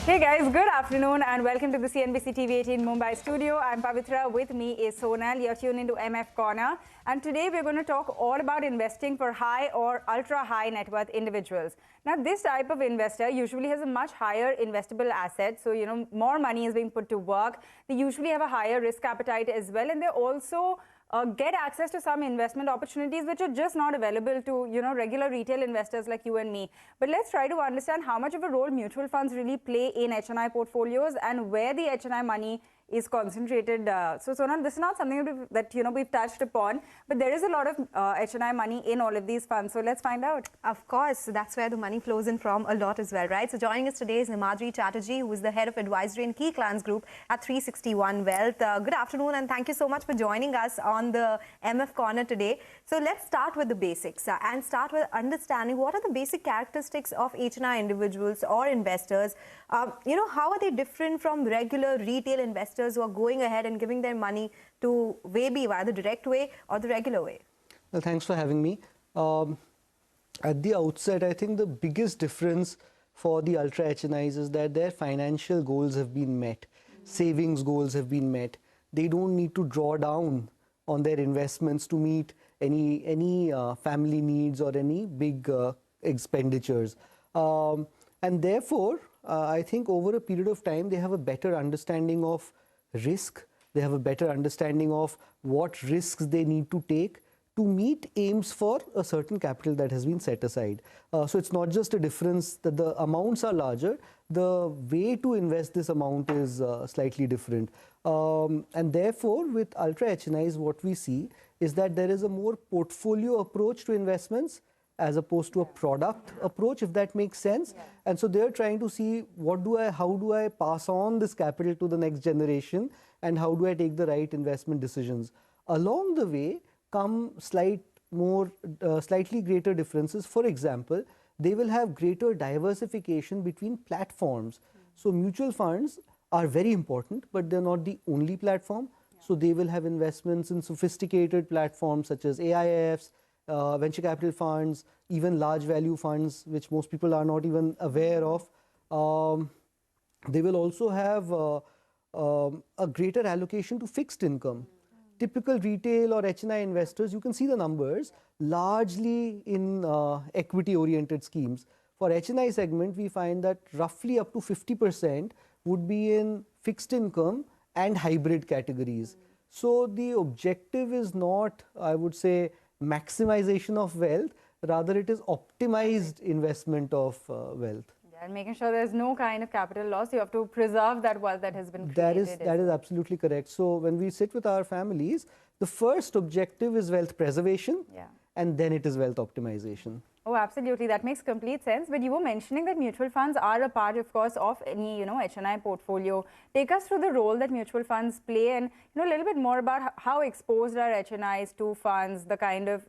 Hey guys, good afternoon and welcome to the CNBC TV18 Mumbai studio. I'm Pavitra. With me is Sonal. You're tuned into MF Corner. And today we're going to talk all about investing for high or ultra high net worth individuals. Now, this type of investor usually has a much higher investable asset. So, more money is being put to work. They usually have a higher risk appetite as well. And they also get access to some investment opportunities which are just not available to regular retail investors like you and me. But let's try to understand how much of a role mutual funds really play in HNI portfolios and where the HNI money is concentrated. So Sonal, this is not something that we've touched upon, but there is a lot of HNI money in all of these funds. So let's find out. Of course, that's where the money flows in from a lot as well, right? So joining us today is Himadri Chatterjee, who is the head of advisory and key clients group at 361 Wealth. Good afternoon, and thank you so much for joining us on the MF Corner today. So let's start with the basics and start with understanding what are the basic characteristics of HNI individuals or investors. How are they different from regular retail investors who are going ahead and giving their money to maybe via the direct way or the regular way? Well, thanks for having me. At the outset, I think the biggest difference for the ultra HNIs is that their financial goals have been met. Savings goals have been met. They don't need to draw down on their investments to meet any family needs or any big expenditures. And therefore, I think over a period of time, they have a better understanding of risk. They have a better understanding of what risks they need to take to meet aims for a certain capital that has been set aside. So it's not just a difference that the amounts are larger, the way to invest this amount is slightly different. And therefore, with ultra HNIs, what we see is that there is a more portfolio approach to investments as opposed to a product approach, if that makes sense. And so they're trying to see how do I pass on this capital to the next generation, and how do I take the right investment decisions. Along the way come slightly greater differences. For example, they will have greater diversification between platforms. So mutual funds are very important, but they're not the only platform. So they will have investments in sophisticated platforms such as AIFs, venture capital funds, even large value funds, which most people are not even aware of. They will also have a greater allocation to fixed income. Typical retail or HNI investors, you can see the numbers, largely in equity-oriented schemes. For HNI segment, we find that roughly up to 50% would be in fixed income and hybrid categories. So the objective is not, I would say, maximization of wealth, rather it is optimized investment of wealth. And making sure there's no kind of capital loss. You have to preserve that wealth that has been created. That is absolutely correct. So when we sit with our families, the first objective is wealth preservation, and then it is wealth optimization. Oh, absolutely. That makes complete sense. But you were mentioning that mutual funds are a part, of course, of any, HNI portfolio. Take us through the role that mutual funds play and, a little bit more about how exposed are HNIs to funds, the kind of,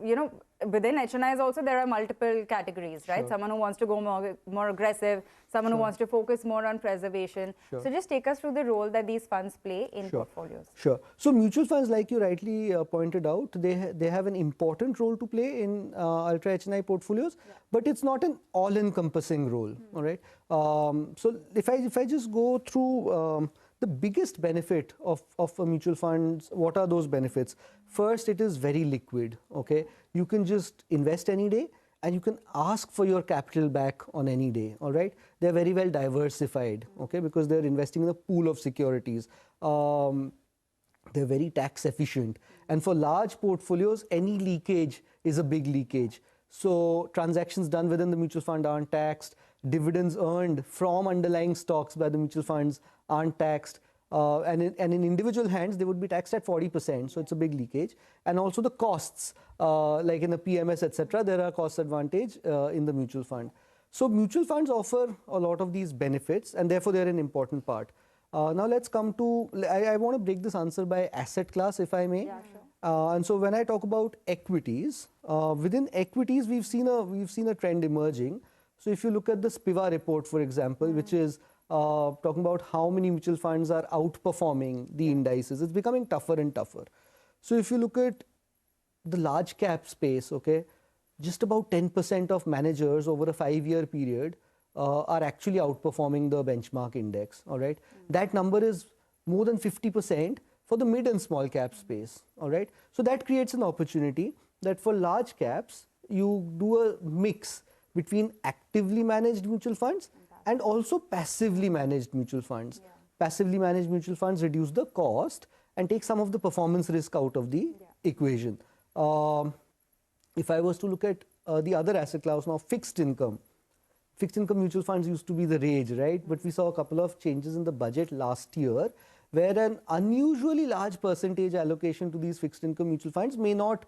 within HNIs also there are multiple categories, right? Sure. Someone who wants to go more aggressive, someone who wants to focus more on preservation. Sure. So just take us through the role that these funds play in portfolios. Sure. So mutual funds, like you rightly pointed out, they have an important role to play in ultra HNI portfolios, but it's not an all-encompassing role. All right. So if I just go through the biggest benefit of a mutual funds, what are those benefits? First, it is very liquid. Okay, you can just invest any day, and you can ask for your capital back on any day. All right, they're very well diversified. Okay, because they're investing in a pool of securities. They're very tax efficient, and for large portfolios, any leakage is a big leakage. So transactions done within the mutual fund aren't taxed. Dividends earned from underlying stocks by the mutual funds aren't taxed. And in individual hands, they would be taxed at 40%. So it's a big leakage. And also the costs, like in the PMS, etc., there are cost advantage in the mutual fund. So mutual funds offer a lot of these benefits, and therefore they're an important part. Now let's come to, I want to break this answer by asset class, if I may. Yeah, sure. And so when I talk about equities, within equities, we've seen a trend emerging. So if you look at the SPIVA report, for example, which is talking about how many mutual funds are outperforming the indices, it's becoming tougher and tougher. So if you look at the large cap space, okay, just about 10% of managers over a 5-year period are actually outperforming the benchmark index, all right? That number is more than 50% for the mid and small cap space, all right? So that creates an opportunity that for large caps, you do a mix between actively managed mutual funds and also passively managed mutual funds. Passively managed mutual funds reduce the cost and take some of the performance risk out of the equation. If I was to look at the other asset class now, fixed income mutual funds used to be the rage, right? But we saw a couple of changes in the budget last year where an unusually large percentage allocation to these fixed income mutual funds may not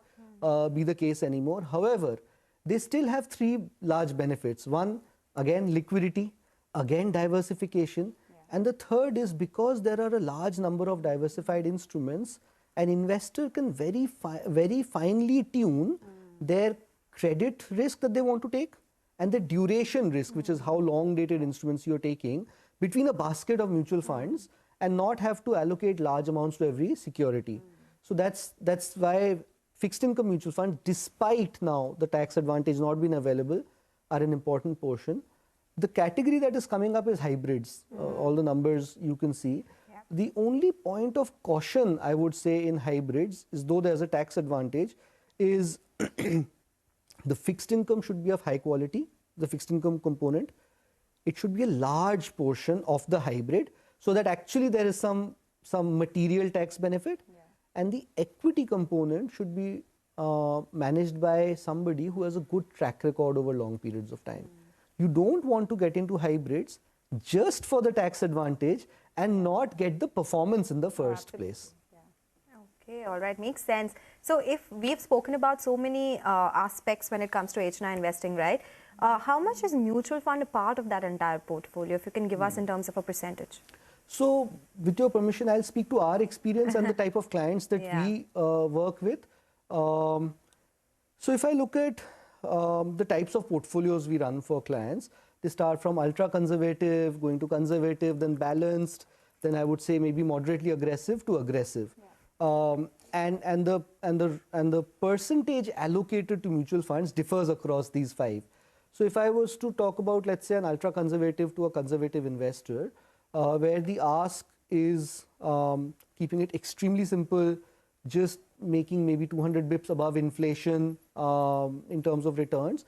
be the case anymore. However, they still have three large benefits. One, again, liquidity, again, diversification. And the third is because there are a large number of diversified instruments, an investor can very finely tune their credit risk that they want to take and the duration risk, which is how long dated instruments you're taking, between a basket of mutual funds and not have to allocate large amounts to every security. So that's why fixed income mutual funds, despite now the tax advantage not being available, are an important portion. The category that is coming up is hybrids, all the numbers you can see. The only point of caution I would say in hybrids is, though there's a tax advantage, is the fixed income should be of high quality, the fixed income component. It should be a large portion of the hybrid so that actually there is some material tax benefit. And the equity component should be managed by somebody who has a good track record over long periods of time. You don't want to get into hybrids just for the tax advantage and not get the performance in the first place. Okay, all right, makes sense. So if we've spoken about so many aspects when it comes to HNI investing, right? How much is mutual fund a part of that entire portfolio, if you can give us in terms of a percentage? So with your permission, I'll speak to our experience and the type of clients that we work with. So if I look at the types of portfolios we run for clients, they start from ultra conservative, going to conservative, then balanced, then I would say maybe moderately aggressive to aggressive. And the percentage allocated to mutual funds differs across these five. So if I was to talk about, let's say, an ultra conservative to a conservative investor, where the ask is keeping it extremely simple, just making maybe 200 bips above inflation in terms of returns,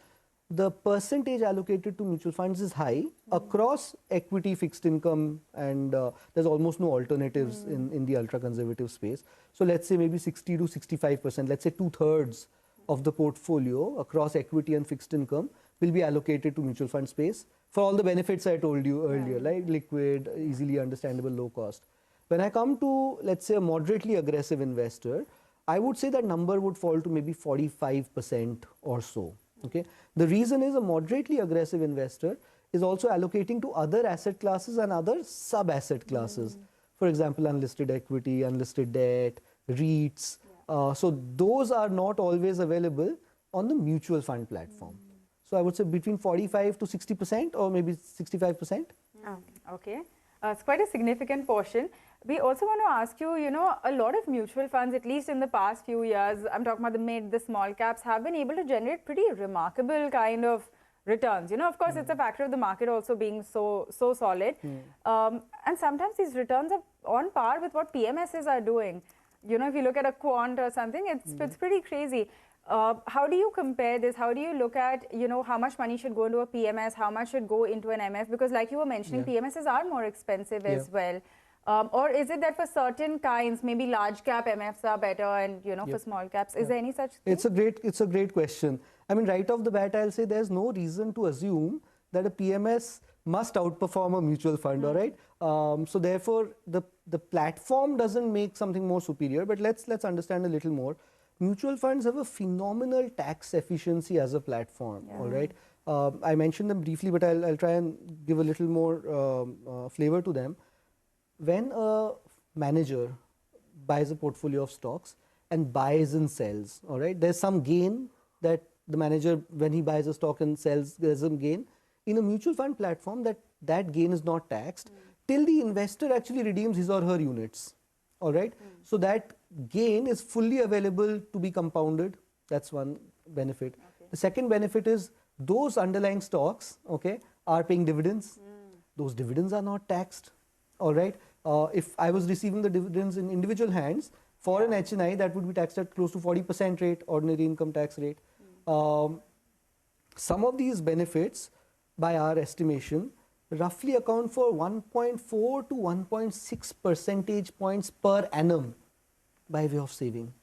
the percentage allocated to mutual funds is high across equity, fixed income, and there's almost no alternatives in the ultra conservative space. So let's say maybe 60 to 65%, let's say 2/3 of the portfolio across equity and fixed income will be allocated to mutual fund space for all the benefits I told you earlier, like liquid, easily understandable, low cost. When I come to, let's say, a moderately aggressive investor, I would say that number would fall to maybe 45% or so. Okay. The reason is a moderately aggressive investor is also allocating to other asset classes and other sub-asset classes. For example, unlisted equity, unlisted debt, REITs. So those are not always available on the mutual fund platform. So I would say between 45 to 60% or maybe 65%. Okay. It's quite a significant portion. We also want to ask you, you know, a lot of mutual funds, at least in the past few years, I'm talking about the mid, the small caps, have been able to generate pretty remarkable kind of returns. You know, of course, it's a factor of the market also being so solid. And sometimes these returns are on par with what PMSs are doing. You know, if you look at a quant or something, it's pretty crazy. How do you compare this? How do you look at, you know, how much money should go into a PMS, how much should go into an MF? Because like you were mentioning, PMSs are more expensive as well. Or is it that for certain kinds, maybe large cap MFs are better and, you know, for small caps? Is there any such thing? It's a great question. I mean, right off the bat, I'll say there's no reason to assume that a PMS must outperform a mutual fund, all right? So therefore, the platform doesn't make something more superior, but let's understand a little more. Mutual funds have a phenomenal tax efficiency as a platform, all right? I mentioned them briefly, but I'll try and give a little more flavor to them. When a manager buys a portfolio of stocks and buys and sells, all right, there's some gain that the manager, when he buys a stock and sells, there's some gain. In a mutual fund platform, that gain is not taxed till the investor actually redeems his or her units, all right? So that gain is fully available to be compounded. That's one benefit. The second benefit is those underlying stocks, okay, are paying dividends. Those dividends are not taxed. All right. If I was receiving the dividends in individual hands, for an HNI, that would be taxed at close to 40% rate, ordinary income tax rate. Some of these benefits, by our estimation, roughly account for 1.4 to 1.6 percentage points per annum by way of saving.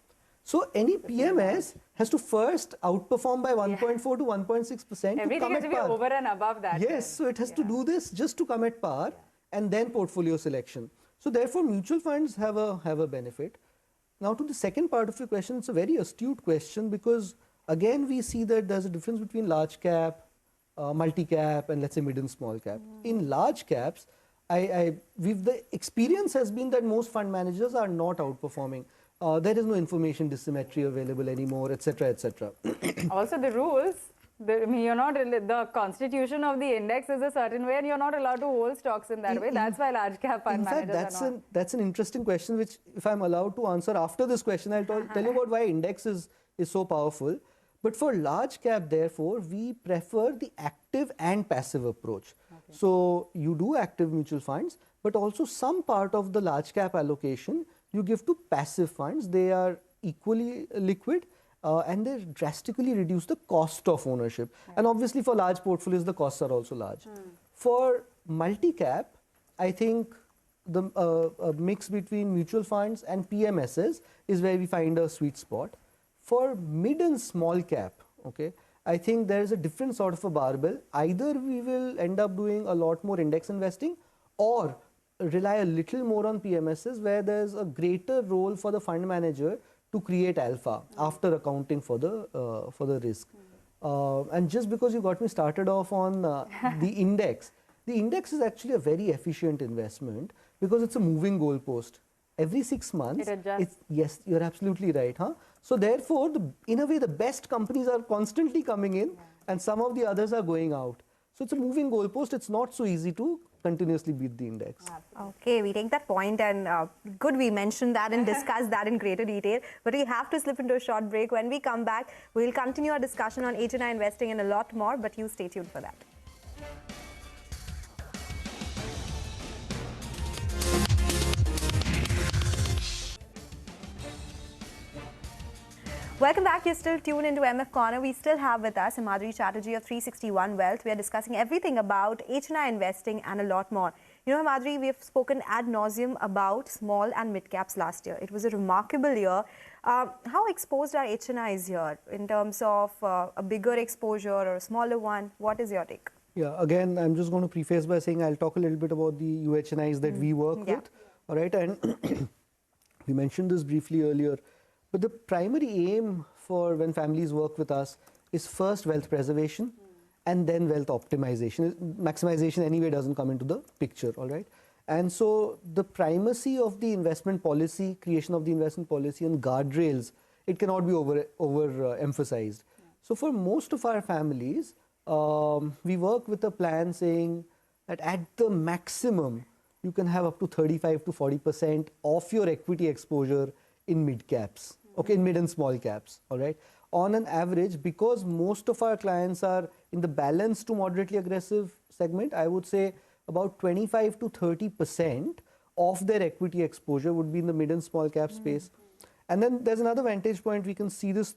So any PMS has to first outperform by 1.4 to 1.6%. Everything has to be over and above that. Yes, then. so it has to do this just to come at par, and then portfolio selection. So therefore, mutual funds have a benefit. Now to the second part of your question, it's a very astute question, because again we see that there's a difference between large cap, multi-cap, and let's say mid and small cap. In large caps, the experience has been that most fund managers are not outperforming. There is no information asymmetry available anymore, etc., etc. Also, the rules. You're not the constitution of the index is a certain way, and you're not allowed to hold stocks in that way. That's why large cap fund managers are not. That's an interesting question, which if I'm allowed to answer after this question, I'll tell you about why index is so powerful. But for large cap, therefore, we prefer the active and passive approach. Okay. So you do active mutual funds, but also some part of the large cap allocation you give to passive funds. They are equally liquid. And they drastically reduce the cost of ownership. And obviously for large portfolios, the costs are also large. For multi-cap, I think the mix between mutual funds and PMSs is where we find a sweet spot. For mid and small cap, okay, I think there is a different sort of a barbell. Either we will end up doing a lot more index investing, or rely a little more on PMSs, where there's a greater role for the fund manager to create alpha after accounting for the risk. And just because you got me started off on the index is actually a very efficient investment, because it's a moving goalpost. Every 6 months, yes, you're absolutely right. So therefore, in a way, the best companies are constantly coming in, and some of the others are going out. So it's a moving goalpost. It's not so easy to continuously beat the index. Okay, we take that point, and good we mentioned that and discuss that in greater detail. But we have to slip into a short break. When we come back, we'll continue our discussion on HNI investing and a lot more, but you stay tuned for that. Welcome back. You're still tuned into MF Corner. We still have with us Himadri Chatterjee of 361 Wealth. We are discussing everything about HNI investing and a lot more. You know, Himadri, we have spoken ad nauseum about small and mid caps last year. It was a remarkable year. How exposed are HNIs here in terms of a bigger exposure or a smaller one? What is your take? Yeah, again, I'm just going to preface by saying I'll talk a little bit about the UHNIs that we work with. All right, and we mentioned this briefly earlier. But the primary aim for when families work with us is first wealth preservation and then wealth optimization. Maximization anyway doesn't come into the picture, all right? And so the primacy of the investment policy, creation of the investment policy and guardrails, it cannot be overemphasized. So for most of our families, we work with a plan saying that at the maximum, you can have up to 35 to 40% of your equity exposure in mid caps, okay, in mid and small caps, all right. On an average, because most of our clients are in the balanced to moderately aggressive segment, I would say about 25 to 30% of their equity exposure would be in the mid and small cap space. And then there's another vantage point we can see this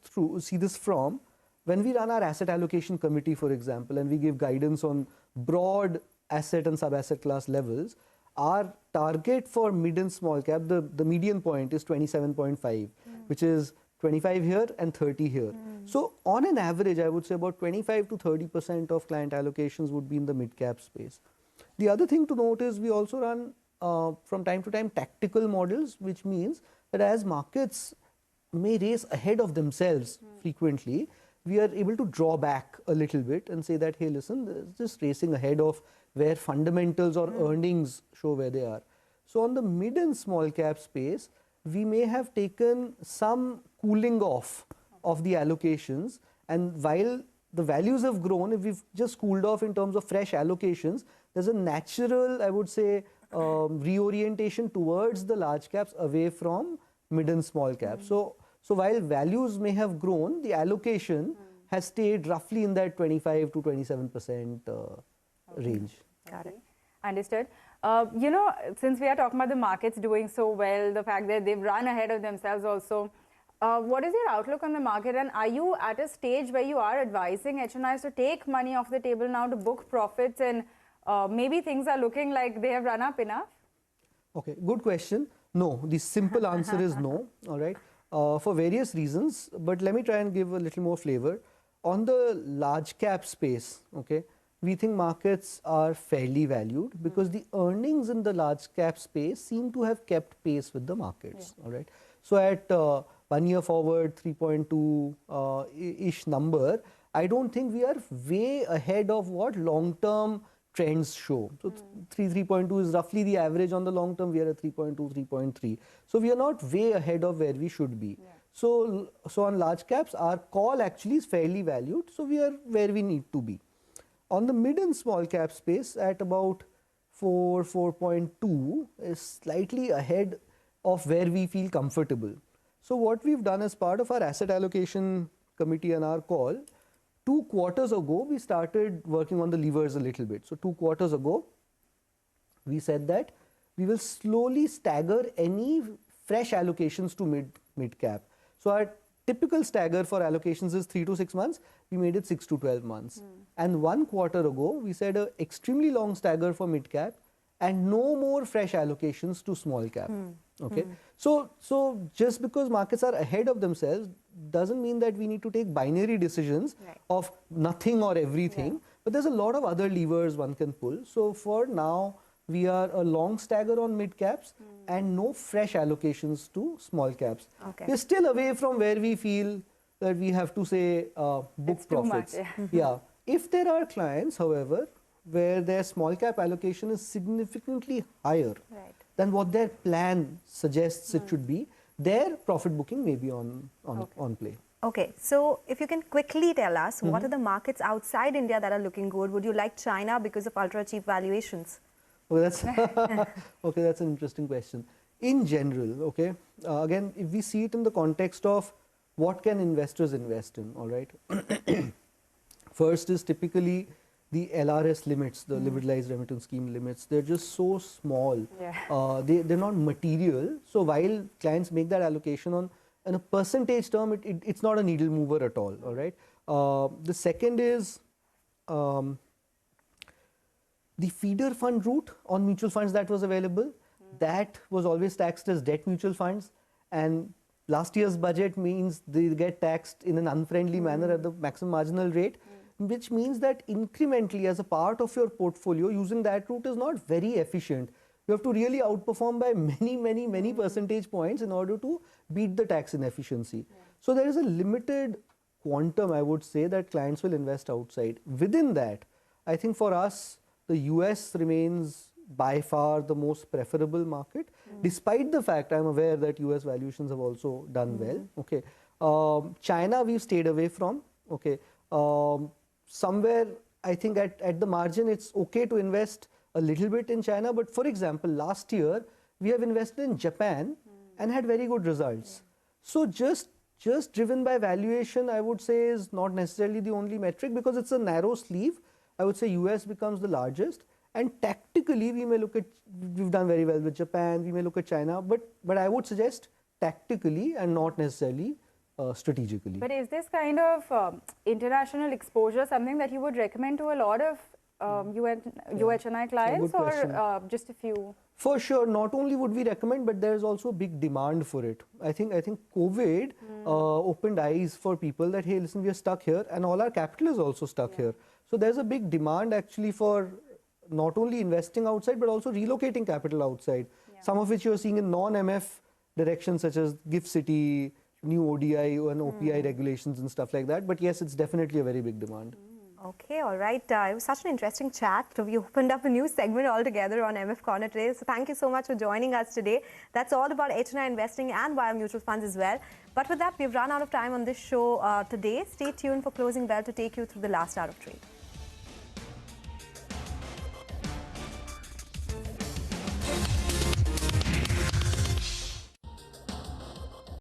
from when we run our asset allocation committee, for example, and we give guidance on broad asset and sub-asset class levels. Our target for mid and small cap, the median point is 27.5, which is 25 here and 30 here. So on an average, I would say about 25 to 30% of client allocations would be in the mid cap space. The other thing to note is we also run from time to time tactical models, which means that as markets may race ahead of themselves frequently, we are able to draw back a little bit and say that, hey, listen, there's just racing ahead of where fundamentals or earnings show where they are. So on the mid and small cap space, we may have taken some cooling off of the allocations, and while the values have grown, if we've just cooled off in terms of fresh allocations, there's a natural, I would say, reorientation towards the large caps away from mid and small caps. So while values may have grown, the allocation has stayed roughly in that 25 to 27% range. Got it. Understood. You know, since we are talking about the markets doing so well, the fact that they've run ahead of themselves also, what is your outlook on the market, and are you at a stage where you are advising HNIs to take money off the table now to book profits, and maybe things are looking like they have run up enough? Okay, good question. No, the simple answer is no, all right, for various reasons, but let me try and give a little more flavor. On the large cap space, okay, we think markets are fairly valued because the earnings in the large cap space seem to have kept pace with the markets, all right. So at 1 year forward, 3.2-ish number, I don't think we are way ahead of what long-term trends show. So 3.2 is roughly the average on the long term. We are at 3.2, 3.3. So we are not way ahead of where we should be. So on large caps, our call actually is fairly valued. So we are where we need to be. On the mid and small cap space, at about 4.2 is slightly ahead of where we feel comfortable. So what we've done as part of our asset allocation committee and our call, 2 quarters ago, we started working on the levers a little bit. So 2 quarters ago, we said that we will slowly stagger any fresh allocations to mid cap. So our typical stagger for allocations is 3 to 6 months. We made it 6 to 12 months. And 1 quarter ago, we said an extremely long stagger for mid cap and no more fresh allocations to small cap. Okay. So just because markets are ahead of themselves doesn't mean that we need to take binary decisions of nothing or everything. But there's a lot of other levers one can pull. So for now, we are a long stagger on mid caps and no fresh allocations to small caps. Okay. We're still away from where we feel that we have to say book profits. Too much, yeah. If there are clients, however, where their small cap allocation is significantly higher than what their plan suggests it should be, their profit booking may be on play. Okay, so if you can quickly tell us what are the markets outside India that are looking good? Would you like China because of ultra cheap valuations? Well, that's okay. That's an interesting question. In general, okay. Again, if we see it in the context of what can investors invest in, all right. First is typically the LRS limits, the liberalized remittance scheme limits. They're just so small. They're not material. So while clients make that allocation on a percentage term, it's not a needle mover at all. All right. The second is the feeder fund route on mutual funds that was available. That was always taxed as debt mutual funds, and last year's budget means they get taxed in an unfriendly manner at the maximum marginal rate, which means that incrementally as a part of your portfolio, using that route is not very efficient. You have to really outperform by many percentage points in order to beat the tax inefficiency. So there is a limited quantum, I would say, that clients will invest outside. Within that, I think for us, the US remains by far the most preferable market, despite the fact I'm aware that US valuations have also done well. Okay, China we've stayed away from. Okay, somewhere I think at the margin it's okay to invest a little bit in China, but for example, last year we have invested in Japan and had very good results. So just driven by valuation, I would say, is not necessarily the only metric, because it's a narrow sleeve. I would say US becomes the largest, and tactically we may look at, we've done very well with Japan, we may look at China, but I would suggest tactically and not necessarily strategically. But is this kind of international exposure something that you would recommend to a lot of UHNI clients, or just a few? For sure, not only would we recommend, but there is also a big demand for it. I think COVID opened eyes for people that, hey, listen, we are stuck here, and all our capital is also stuck here. So there's a big demand actually for not only investing outside, but also relocating capital outside. Some of which you're seeing in non-MF directions, such as GIFT City, new ODI and OPI regulations and stuff like that. But yes, it's definitely a very big demand. Okay, all right. It was such an interesting chat. So we opened up a new segment altogether on MF Corner today. So thank you so much for joining us today. That's all about HNI investing and via mutual funds as well. But with that, we've run out of time on this show today. Stay tuned for Closing Bell to take you through the last hour of trade.